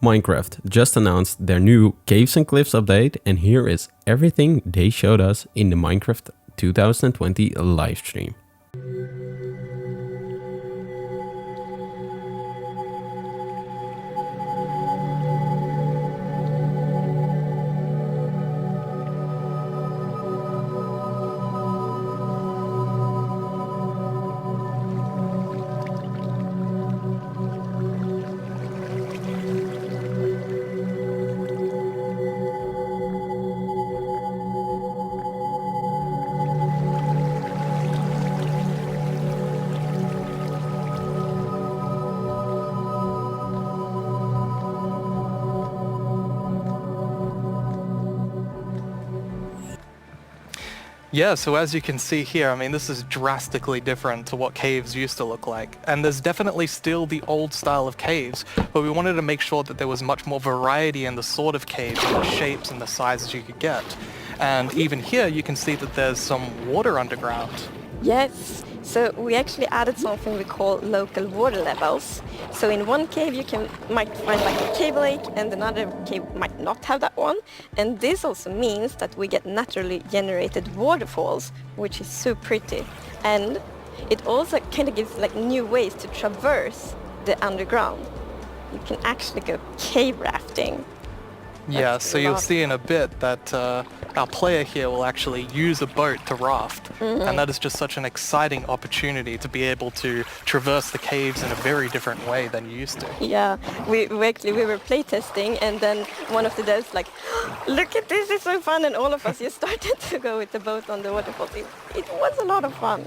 Minecraft just announced their new Caves and Cliffs update, and here is everything they showed us in the Minecraft 2020 livestream. Yeah, so as you can see here, I mean, this is drastically different to what caves used to look like. And there's definitely still the old style of caves, but we wanted to make sure that there was much more variety in the sort of caves and the shapes and the sizes you could get. And even here, you can see that there's some water underground. Yes, so we actually added something we call local water levels. So in one cave you might find like a cave lake, and another cave might not have that one. And this also means that we get naturally generated waterfalls, which is so pretty. And it also kind of gives like new ways to traverse the underground. You can actually go cave rafting. Yeah, so you'll see in a bit that our player here will actually use a boat to raft, and that is just such an exciting opportunity to be able to traverse the caves in a very different way than you used to. Yeah, we were playtesting, and then one of the devs like, look at this, it's so fun, and all of us just started to go with the boat on the waterfall. It was a lot of fun.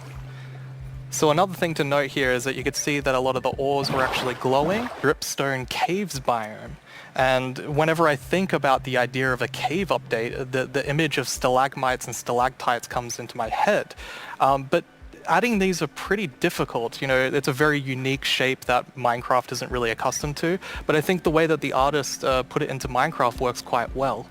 So another thing to note here is that you could see that a lot of the ores were actually glowing. Dripstone caves biome. And whenever I think about the idea of a cave update, the image of stalagmites and stalactites comes into my head. But adding these are pretty difficult. You know, it's a very unique shape that Minecraft isn't really accustomed to. But I think the way that the artist put it into Minecraft works quite well.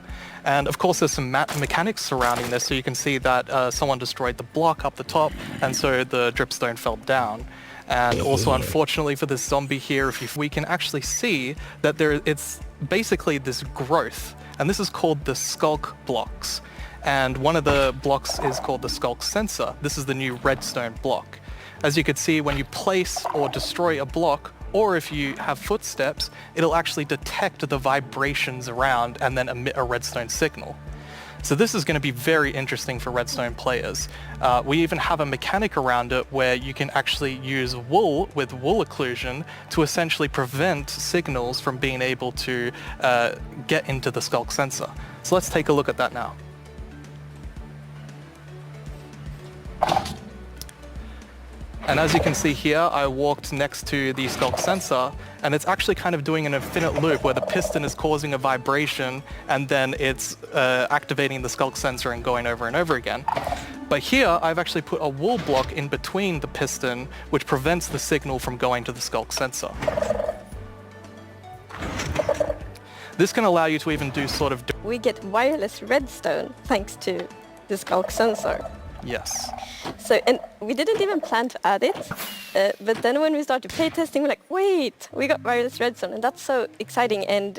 And of course there's some mechanics surrounding this, so you can see that someone destroyed the block up the top, and so the dripstone fell down. And also, unfortunately for this zombie here, we can actually see that it's basically this growth, and this is called the Skulk blocks. And one of the blocks is called the Skulk sensor. This is the new redstone block. As you can see, when you place or destroy a block, or if you have footsteps, it'll actually detect the vibrations around and then emit a redstone signal. So this is going to be very interesting for redstone players. We even have a mechanic around it where you can actually use wool with wool occlusion to essentially prevent signals from being able to get into the Skulk sensor. So let's take a look at that now. And as you can see here, I walked next to the Skulk sensor, and it's actually kind of doing an infinite loop where the piston is causing a vibration, and then it's activating the Skulk sensor and going over and over again. But here, I've actually put a wool block in between the piston, which prevents the signal from going to the Skulk sensor. This can allow you to even do sort of... We get wireless redstone thanks to the Skulk sensor. Yes. So, and we didn't even plan to add it, but then when we started playtesting, we're like, wait, we got wireless redstone, and that's so exciting. And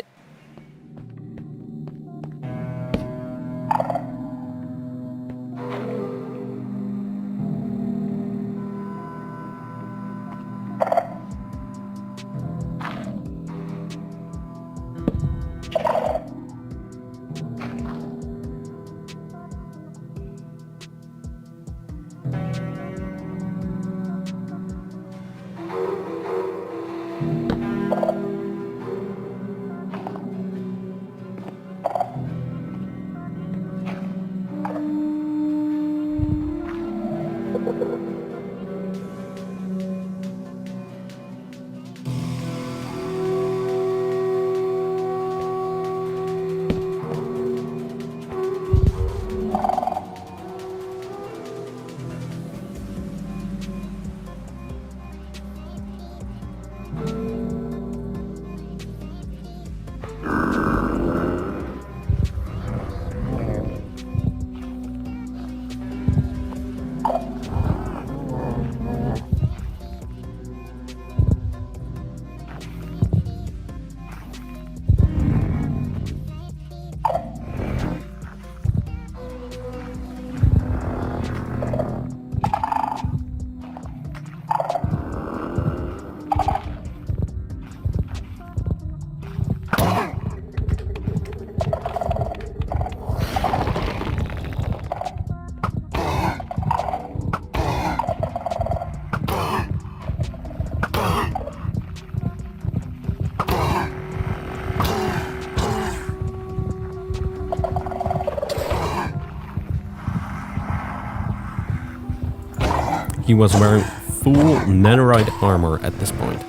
He was wearing full netherite armor at this point.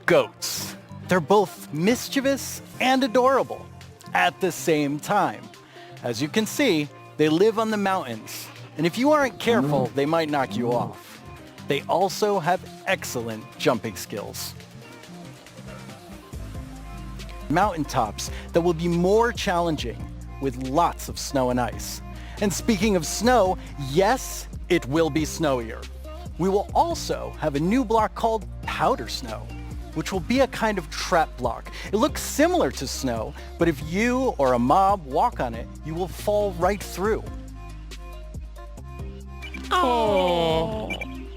Goats. They're both mischievous and adorable at the same time. As you can see, they live on the mountains, and if you aren't careful, they might knock you off. They also have excellent jumping skills. Mountaintops that will be more challenging with lots of snow and ice. And speaking of snow, yes, it will be snowier. We will also have a new block called powder snow, which will be a kind of trap block. It looks similar to snow, but if you or a mob walk on it, you will fall right through. Oh.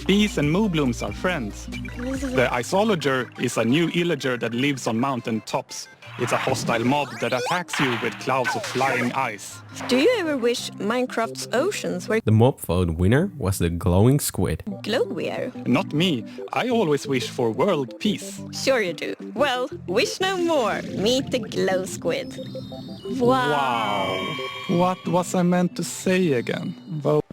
Bees and moonblooms are friends. The Axolotl is a new illager that lives on mountain tops. It's a hostile mob that attacks you with clouds of flying ice. Do you ever wish Minecraft's oceans were The mob vote winner was the glowing squid. glowier? Not me. I always wish for world peace. Sure you do. Well, wish no more. Meet the glow squid. Wow. What was I meant to say again? Vote.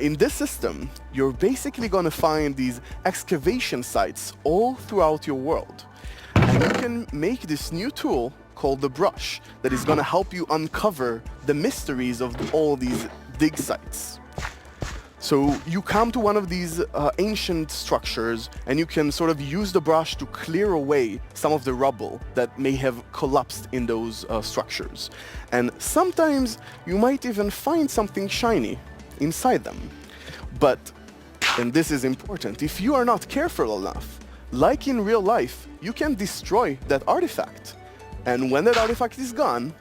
In this system, you're basically going to find these excavation sites all throughout your world. And you can make this new tool called the brush that is going to help you uncover the mysteries of all these dig sites. So you come to one of these ancient structures and you can sort of use the brush to clear away some of the rubble that may have collapsed in those structures. And sometimes you might even find something shiny inside them. But, and this is important, if you are not careful enough, like in real life, you can destroy that artifact. And when that artifact is gone,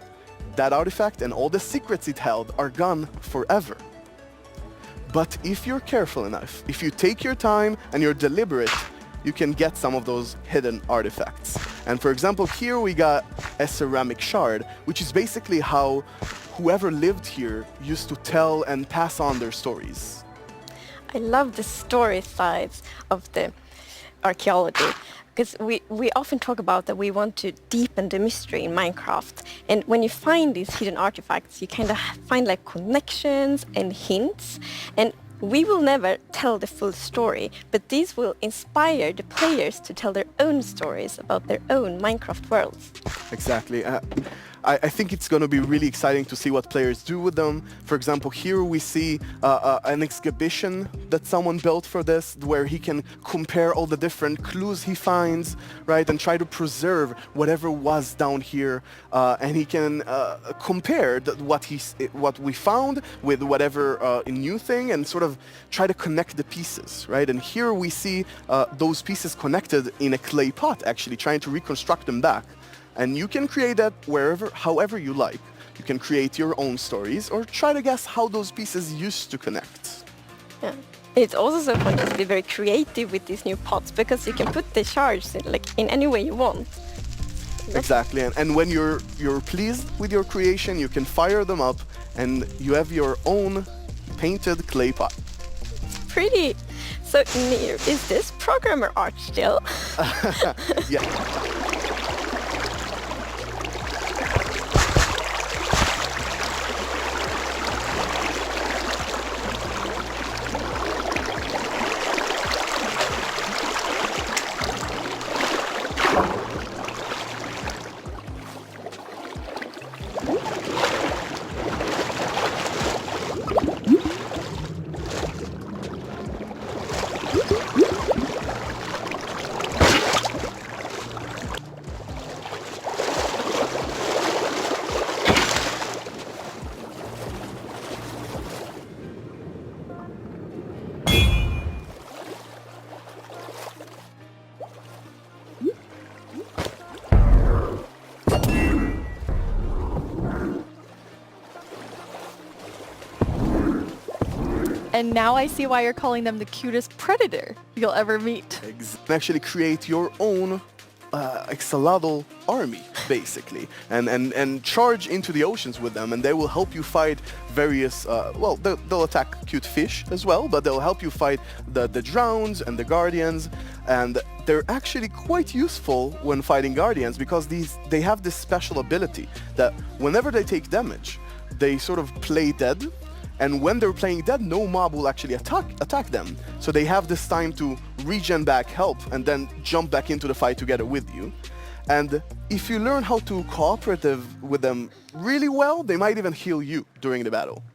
that artifact and all the secrets it held are gone forever. But if you're careful enough, if you take your time and you're deliberate, you can get some of those hidden artifacts. And for example, here we got a ceramic shard, which is basically how whoever lived here used to tell and pass on their stories. I love the story sides of the archaeology. because we often talk about that we want to deepen the mystery in Minecraft. And when you find these hidden artifacts, you kind of find like connections and hints. And we will never tell the full story, but these will inspire the players to tell their own stories about their own Minecraft worlds. Exactly. I think it's going to be really exciting to see what players do with them. For example, here we see an exhibition that someone built for this, where he can compare all the different clues he finds, right, and try to preserve whatever was down here, and he can compare what we found with whatever new thing, and sort of try to connect the pieces, right? And here we see those pieces connected in a clay pot, actually trying to reconstruct them back. And you can create that however you like. You can create your own stories or try to guess how those pieces used to connect. Yeah. It's also so fun to be very creative with these new pots, because you can put the shards in any way you want. Exactly, and when you're pleased with your creation, you can fire them up and you have your own painted clay pot. Pretty. So, Nir, is this programmer art still? Yeah. And now I see why you're calling them the cutest predator you'll ever meet. Actually create your own Axolotl army, basically, and charge into the oceans with them, and they will help you fight various, they'll attack cute fish as well, but they'll help you fight the drowns and the guardians, and they're actually quite useful when fighting guardians, because they have this special ability that whenever they take damage, they sort of play dead. And when they're playing dead, no mob will actually attack them. So they have this time to regen back help and then jump back into the fight together with you. And if you learn how to cooperate with them really well, they might even heal you during the battle.